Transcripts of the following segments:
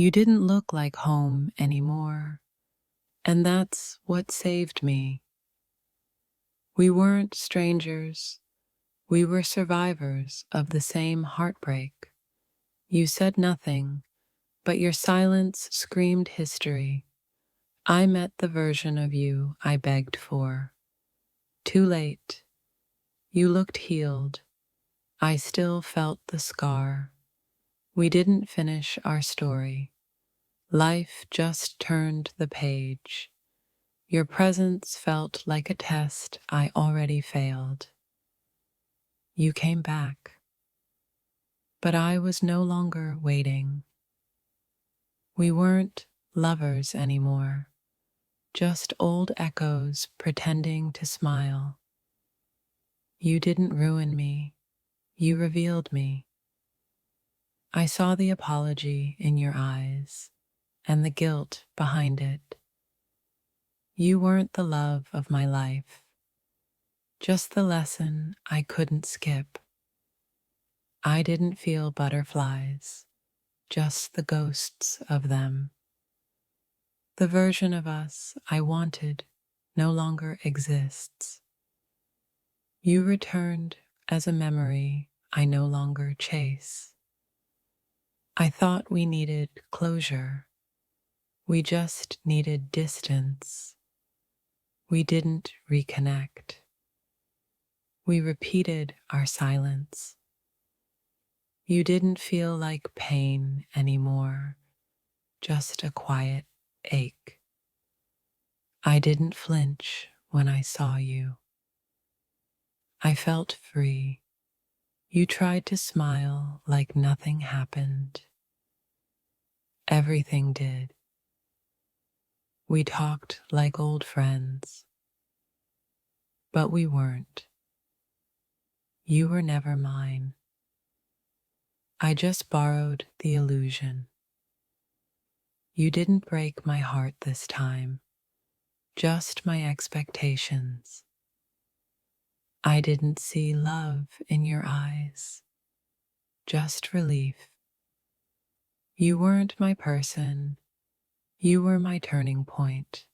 You didn't look like home anymore, and that's what saved me. We weren't strangers, we were survivors of the same heartbreak. You said nothing, but your silence screamed history. I met the version of you I begged for. Too late. You looked healed. I still felt the scar. We didn't finish our story. Life just turned the page. Your presence felt like a test I already failed. You came back. But I was no longer waiting. We weren't lovers anymore, just old echoes pretending to smile. You didn't ruin me, you revealed me. I saw the apology in your eyes and the guilt behind it. You weren't the love of my life, just the lesson I couldn't skip. I didn't feel butterflies, just the ghosts of them. The version of us I wanted no longer exists. You returned as a memory I no longer chase. I thought we needed closure. We just needed distance. We didn't reconnect. We repeated our silence. You didn't feel like pain anymore, just a quiet ache. I didn't flinch when I saw you. I felt free. You tried to smile like nothing happened. Everything did. We talked like old friends. But we weren't. You were never mine. I just borrowed the illusion. You didn't break my heart this time, just my expectations. I didn't see love in your eyes, just relief. You weren't my person, you were my turning point.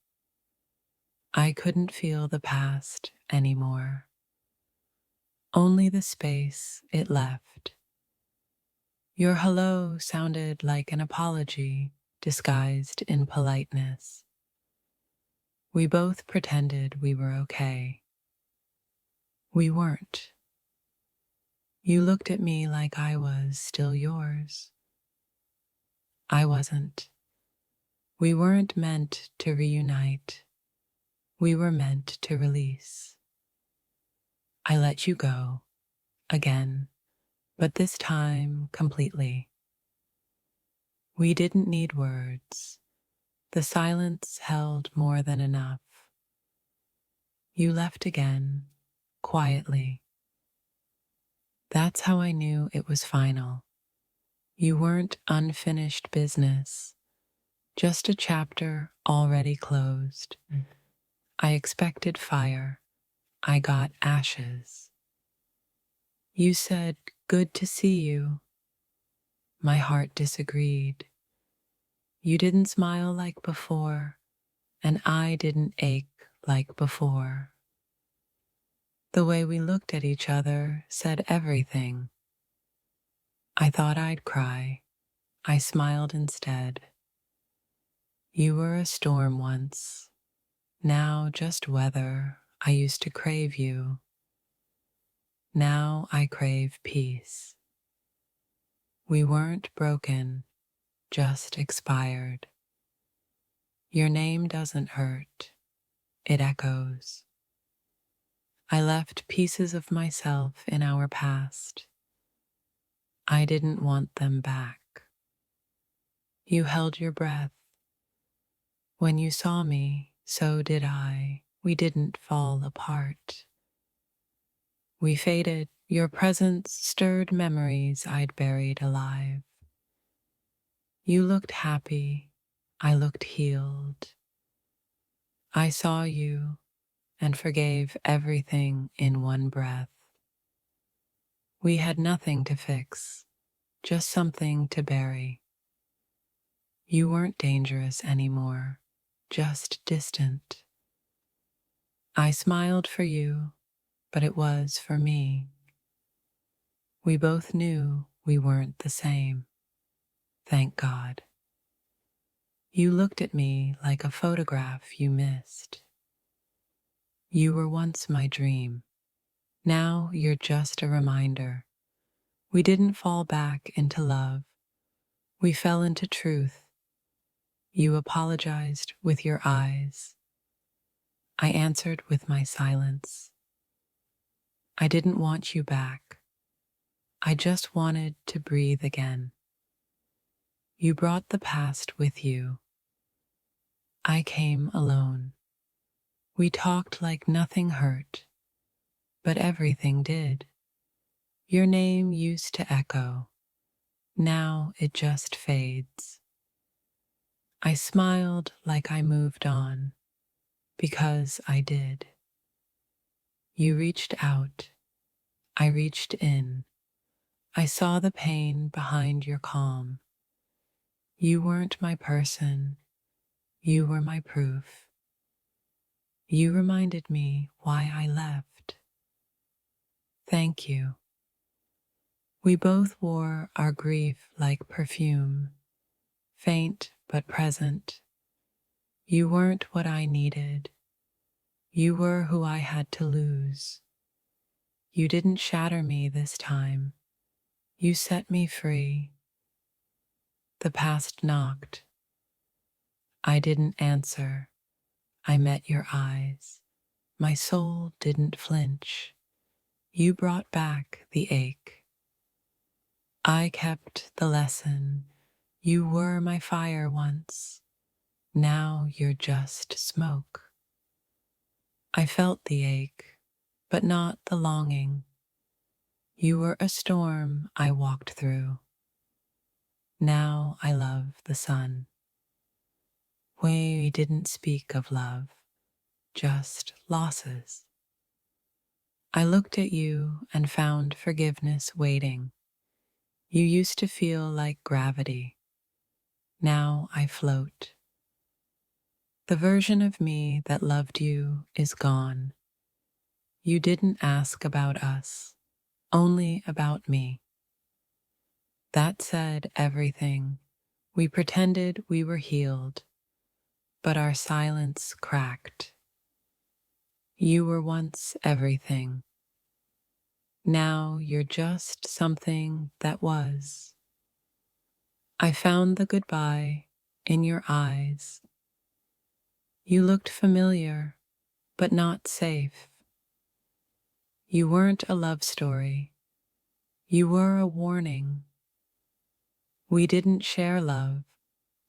I couldn't feel the past anymore, only the space it left. Your hello sounded like an apology disguised in politeness. We both pretended we were okay. We weren't. You looked at me like I was still yours. I wasn't. We weren't meant to reunite. We were meant to release. I let you go, again, but this time completely. We didn't need words. The silence held more than enough. You left again, quietly. That's how I knew it was final. You weren't unfinished business, just a chapter already closed. I expected fire. I got ashes. You said, "Good to see you." My heart disagreed. You didn't smile like before, and I didn't ache like before. The way we looked at each other said everything. I thought I'd cry. I smiled instead. You were a storm once. Now just weather. I used to crave you. Now I crave peace. We weren't broken, just expired. Your name doesn't hurt. It echoes. I left pieces of myself in our past. I didn't want them back. You held your breath. When you saw me, so did I. We didn't fall apart. We faded. Your presence stirred memories I'd buried alive. You looked happy. I looked healed. I saw you and forgave everything in one breath. We had nothing to fix, just something to bury. You weren't dangerous anymore, just distant. I smiled for you, but it was for me. We both knew we weren't the same. Thank God. You looked at me like a photograph you missed. You were once my dream. Now you're just a reminder. We didn't fall back into love. We fell into truth. You apologized with your eyes. I answered with my silence. I didn't want you back. I just wanted to breathe again. You brought the past with you. I came alone. We talked like nothing hurt, but everything did. Your name used to echo. Now it just fades. I smiled like I moved on, because I did. You reached out. I reached in. I saw the pain behind your calm. You weren't my person. You were my proof. You reminded me why I left. Thank you. We both wore our grief like perfume, faint but present. You weren't what I needed. You were who I had to lose. You didn't shatter me this time. You set me free. The past knocked. I didn't answer. I met your eyes. My soul didn't flinch. You brought back the ache. I kept the lesson. You were my fire once. Now you're just smoke. I felt the ache, but not the longing. You were a storm I walked through. Now I love the sun. We didn't speak of love, just losses. I looked at you and found forgiveness waiting. You used to feel like gravity. Now I float. The version of me that loved you is gone. You didn't ask about us, only about me. That said everything. We pretended we were healed, but our silence cracked. You were once everything. Now you're just something that was. I found the goodbye in your eyes. You looked familiar, but not safe. You weren't a love story. You were a warning. We didn't share love,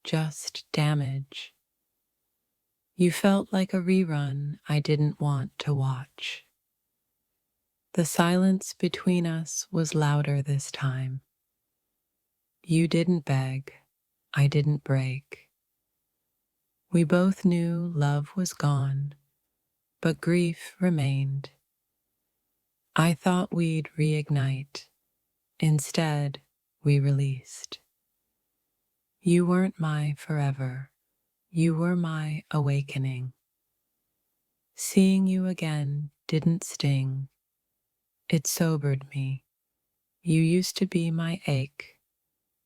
just damage. You felt like a rerun I didn't want to watch. The silence between us was louder this time. You didn't beg. I didn't break. We both knew love was gone, but grief remained. I thought we'd reignite. Instead, we released. You weren't my forever. You were my awakening. Seeing you again didn't sting. It sobered me. You used to be my ache.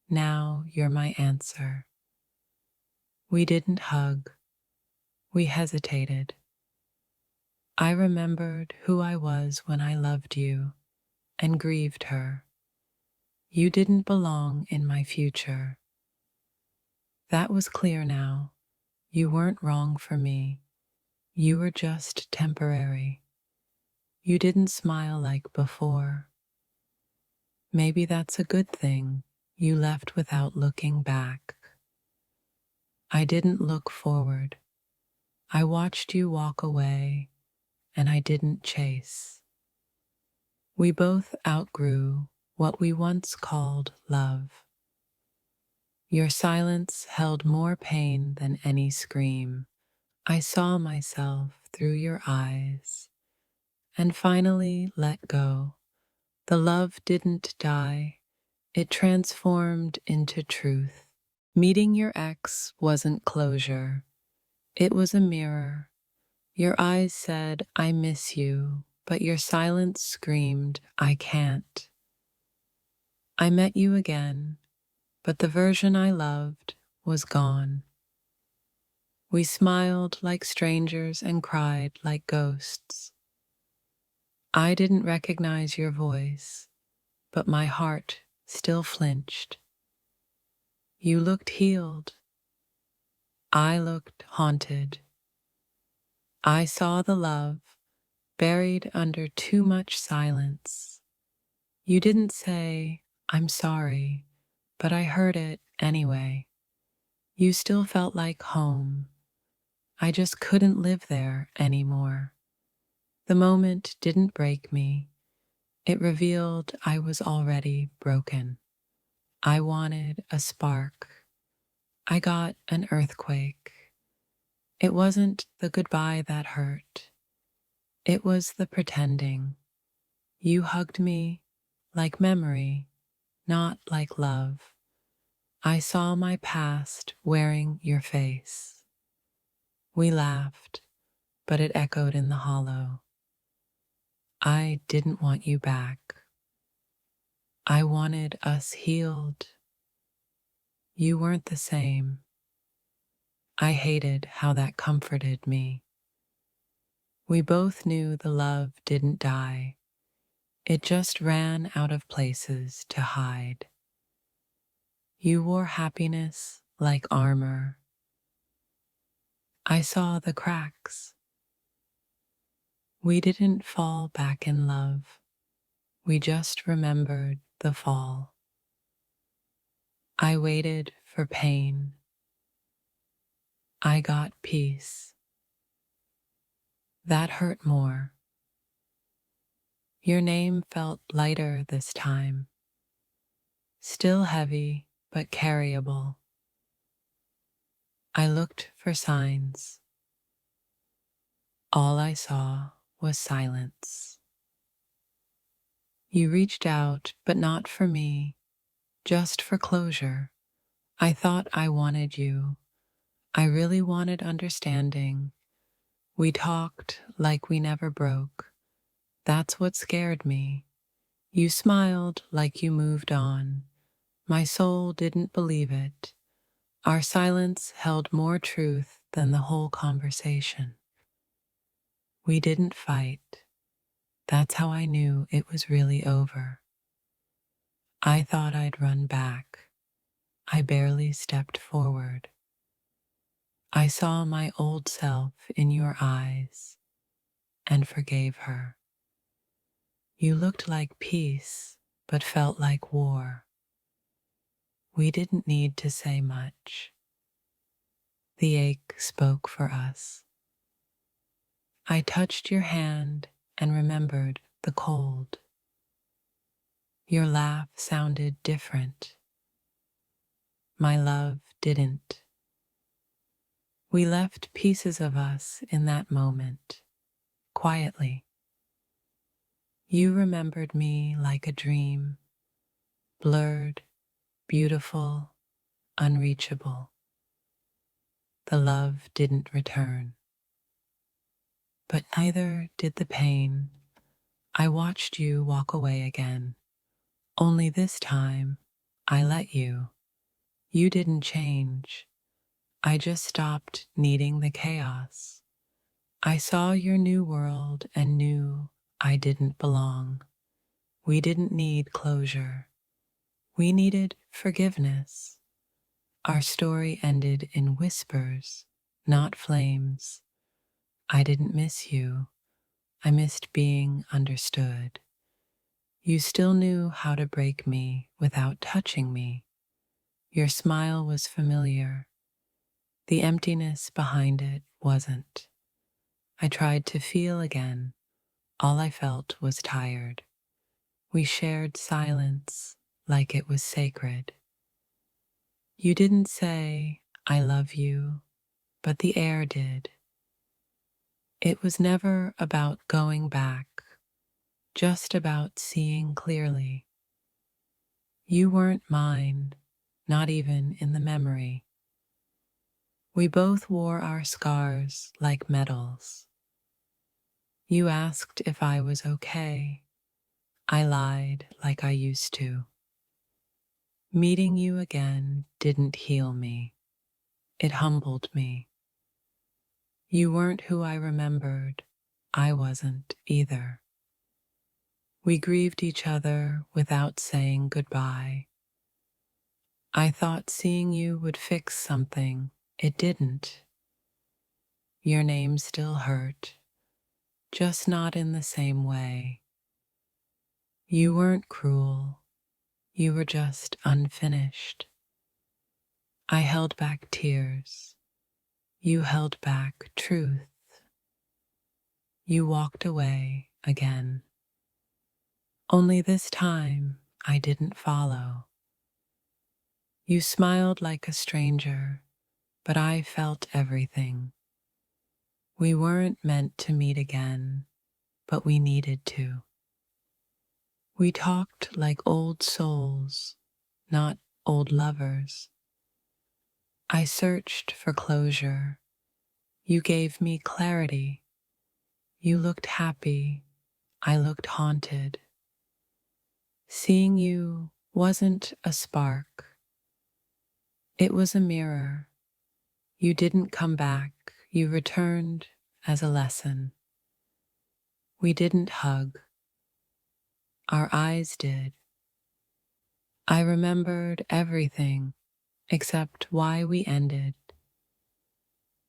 Now you're my answer. We didn't hug. We hesitated. I remembered who I was when I loved you and grieved her. You didn't belong in my future. That was clear now. You weren't wrong for me. You were just temporary. You didn't smile like before. Maybe that's a good thing. You left without looking back. I didn't look forward. I watched you walk away, and I didn't chase. We both outgrew what we once called love. Your silence held more pain than any scream. I saw myself through your eyes and finally let go. The love didn't die. It transformed into truth. Meeting your ex wasn't closure, it was a mirror. Your eyes said, I miss you, but your silence screamed, I can't. I met you again, but the version I loved was gone. We smiled like strangers and cried like ghosts. I didn't recognize your voice, but my heart still flinched. You looked healed. I looked haunted. I saw the love buried under too much silence. You didn't say, I'm sorry, but I heard it anyway. You still felt like home. I just couldn't live there anymore. The moment didn't break me. It revealed I was already broken. I wanted a spark. I got an earthquake. It wasn't the goodbye that hurt. It was the pretending. You hugged me like memory, not like love. I saw my past wearing your face. We laughed, but it echoed in the hollow. I didn't want you back. I wanted us healed. You weren't the same. I hated how that comforted me. We both knew the love didn't die. It just ran out of places to hide. You wore happiness like armor. I saw the cracks. We didn't fall back in love. We just remembered the fall. I waited for pain. I got peace. That hurt more. Your name felt lighter this time. Still heavy, but carryable. I looked for signs. All I saw was silence. You reached out, but not for me, just for closure. I thought I wanted you. I really wanted understanding. We talked like we never broke. That's what scared me. You smiled like you moved on. My soul didn't believe it. Our silence held more truth than the whole conversation. We didn't fight. That's how I knew it was really over. I thought I'd run back. I barely stepped forward. I saw my old self in your eyes and forgave her. You looked like peace, but felt like war. We didn't need to say much. The ache spoke for us. I touched your hand and remembered the cold. Your laugh sounded different. My love didn't. We left pieces of us in that moment, quietly. You remembered me like a dream, blurred, beautiful, unreachable. The love didn't return. But neither did the pain. I watched you walk away again. Only this time, I let you. You didn't change. I just stopped needing the chaos. I saw your new world and knew I didn't belong. We didn't need closure. We needed forgiveness. Our story ended in whispers, not flames. I didn't miss you. I missed being understood. You still knew how to break me without touching me. Your smile was familiar. The emptiness behind it wasn't. I tried to feel again. All I felt was tired. We shared silence like it was sacred. You didn't say, I love you, but the air did. It was never about going back, just about seeing clearly. You weren't mine. not even in the memory. We both wore our scars like medals. You asked if I was okay. I lied like I used to. Meeting you again didn't heal me. It humbled me. You weren't who I remembered. I wasn't either. We grieved each other without saying goodbye. I thought seeing you would fix something. It didn't. Your name still hurt, just not in the same way. You weren't cruel. You were just unfinished. I held back tears. You held back truth. You walked away again. Only this time I didn't follow. You smiled like a stranger, but I felt everything. We weren't meant to meet again, but we needed to. We talked like old souls, not old lovers. I searched for closure. You gave me clarity. You looked happy. I looked haunted. Seeing you wasn't a spark. It was a mirror. You didn't come back. You returned as a lesson. We didn't hug. Our eyes did. I remembered everything except why we ended.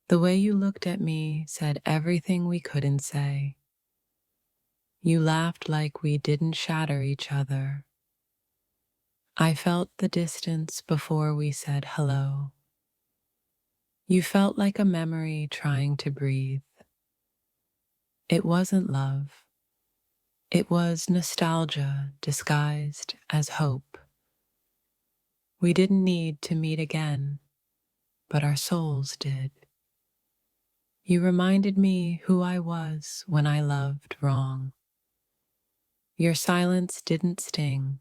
The way you looked at me said everything we couldn't say. You laughed like we didn't shatter each other. I felt the distance before we said hello. You felt like a memory trying to breathe. It wasn't love. It was nostalgia disguised as hope. We didn't need to meet again, but our souls did. You reminded me who I was when I loved wrong. Your silence didn't sting,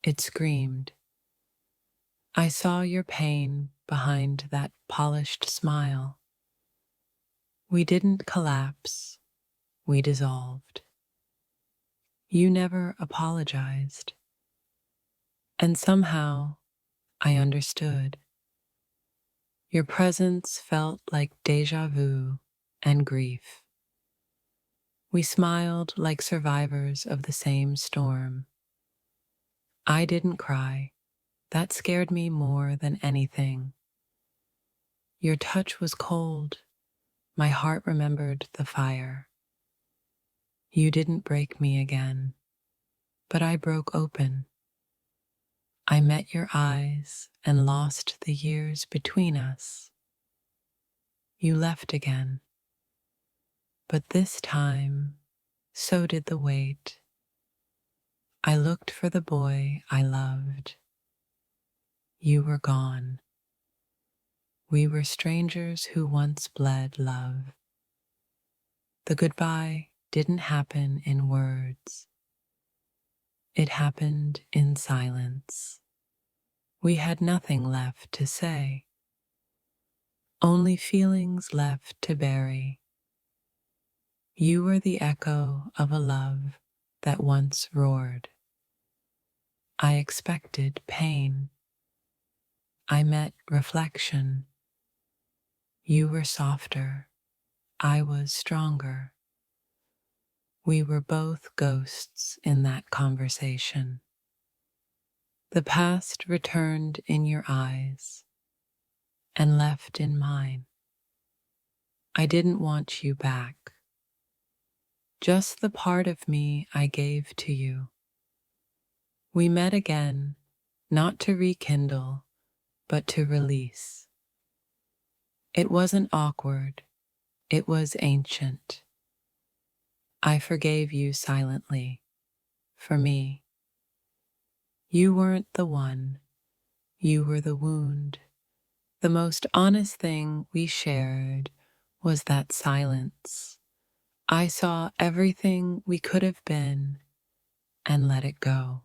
it screamed. I saw your pain behind that polished smile. We didn't collapse, we dissolved. You never apologized. And somehow I understood. Your presence felt like déjà vu and grief. We smiled like survivors of the same storm. I didn't cry. That scared me more than anything. Your touch was cold. My heart remembered the fire. You didn't break me again, but I broke open. I met your eyes and lost the years between us. You left again, but this time, so did the wait. I looked for the boy I loved. You were gone. We were strangers who once bled love. The goodbye didn't happen in words. It happened in silence. We had nothing left to say, only feelings left to bury. You were the echo of a love that once roared. I expected pain. I met reflection. You were softer. I was stronger. We were both ghosts in that conversation. The past returned in your eyes and left in mine. I didn't want you back, just the part of me I gave to you. We met again, not to rekindle, but to release. It wasn't awkward, it was ancient. I forgave you silently, for me. You weren't the one, you were the wound. The most honest thing we shared was that silence. I saw everything we could have been and let it go.